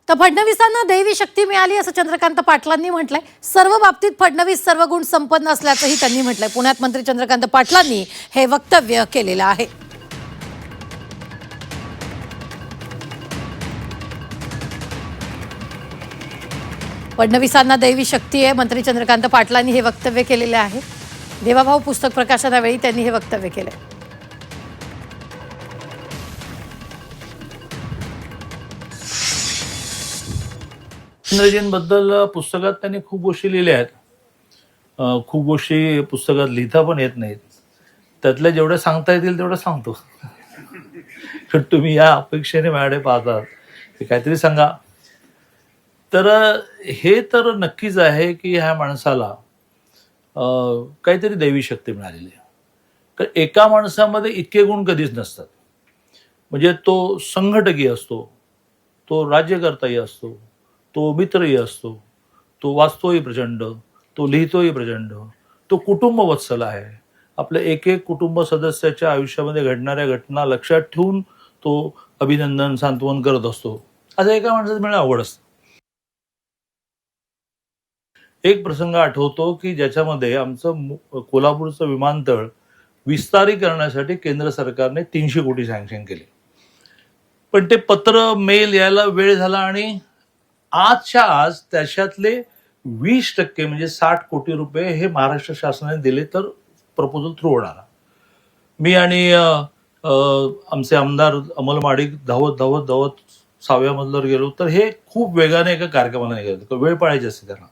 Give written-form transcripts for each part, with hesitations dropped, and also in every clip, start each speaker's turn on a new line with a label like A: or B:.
A: तर फडणवीसांना दैवी शक्ती मिळाली असं चंद्रकांत पाटलांनी म्हटलंय. सर्व बाबतीत फडणवीस सर्व गुण संपन्न असल्याचंही त्यांनी म्हटलंय. पुण्यात मंत्री चंद्रकांत पाटलांनी हे वक्तव्य केलेलं आहे. फडणवीसांना दैवी शक्ती आहे, मंत्री चंद्रकांत पाटलांनी हे वक्तव्य केलेले आहे. देवाभाऊ पुस्तक प्रकाशनावेळी त्यांनी हे वक्तव्य केलंय.
B: इंग्रजींबद्दल पुस्तकात त्यांनी खूप गोष्टी लिहिल्या आहेत. खूप गोष्टी पुस्तकात लिहिता पण येत नाहीत. त्यातल्या जेवढ्या सांगता येतील तेवढं सांगतो. तर तुम्ही या अपेक्षेने माझ्याकडे पाहतात की काहीतरी सांगा. तर हे तर नक्कीच आहे की ह्या माणसाला काहीतरी दैवी शक्ती मिळालेली आहे. तर एका माणसामध्ये इतके गुण कधीच नसतात. म्हणजे तो संघटकीय असतो, तो राज्यकर्ताही असतो, तो मित्रही असतो, तो वाचतोही प्रचंड, तो लिहितोही प्रचंड, तो कुटुंबवत्सल आहे. आपल्या एक एक कुटुंब सदस्याच्या आयुष्यामध्ये घडणाऱ्या घटना लक्षात ठेवून तो अभिनंदन सांत्वन करत असतो. असं एका माणसाचं मिळणं अवघड असतं. एक प्रसंग आठवतो की ज्याच्यामध्ये आमचं कोल्हापूरचं विमानतळ विस्तारीकरणासाठी केंद्र सरकारने 300 कोटी सँक्शन केले. पण ते पत्र मेल यायला वेळ झाला आणि आजच्या आज त्याच्यातले 20% म्हणजे 60 कोटी रुपये हे महाराष्ट्र शासनाने दिले तर प्रपोजल थ्रू होणार. मी आणि आमचे आमदार अमल माडिक धावत धावत धावत 6व्या मजल्यावर गेलो. तर हे खूप वेगाने एका कार्यक्रमाला निघाले. वेळ पाळायची असते त्यांना.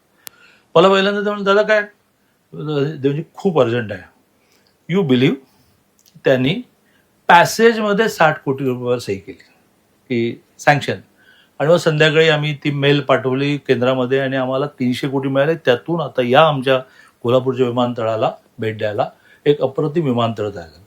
B: मला पहिल्यांदा ते म्हणलं, दादा काय देवजी खूप अर्जंट आहे. यू बिलीव्ह त्यांनी पॅसेजमध्ये 60 कोटी रुपयावर सही केली की सँक्शन. आणि मग संध्याकाळी आम्ही ती मेल पाठवली केंद्रामध्ये आणि आम्हाला 300 कोटी मिळाले. त्यातून आता या आमच्या कोल्हापूरच्या विमानतळाला भेट द्यायला एक अप्रतिम विमानतळ झालं.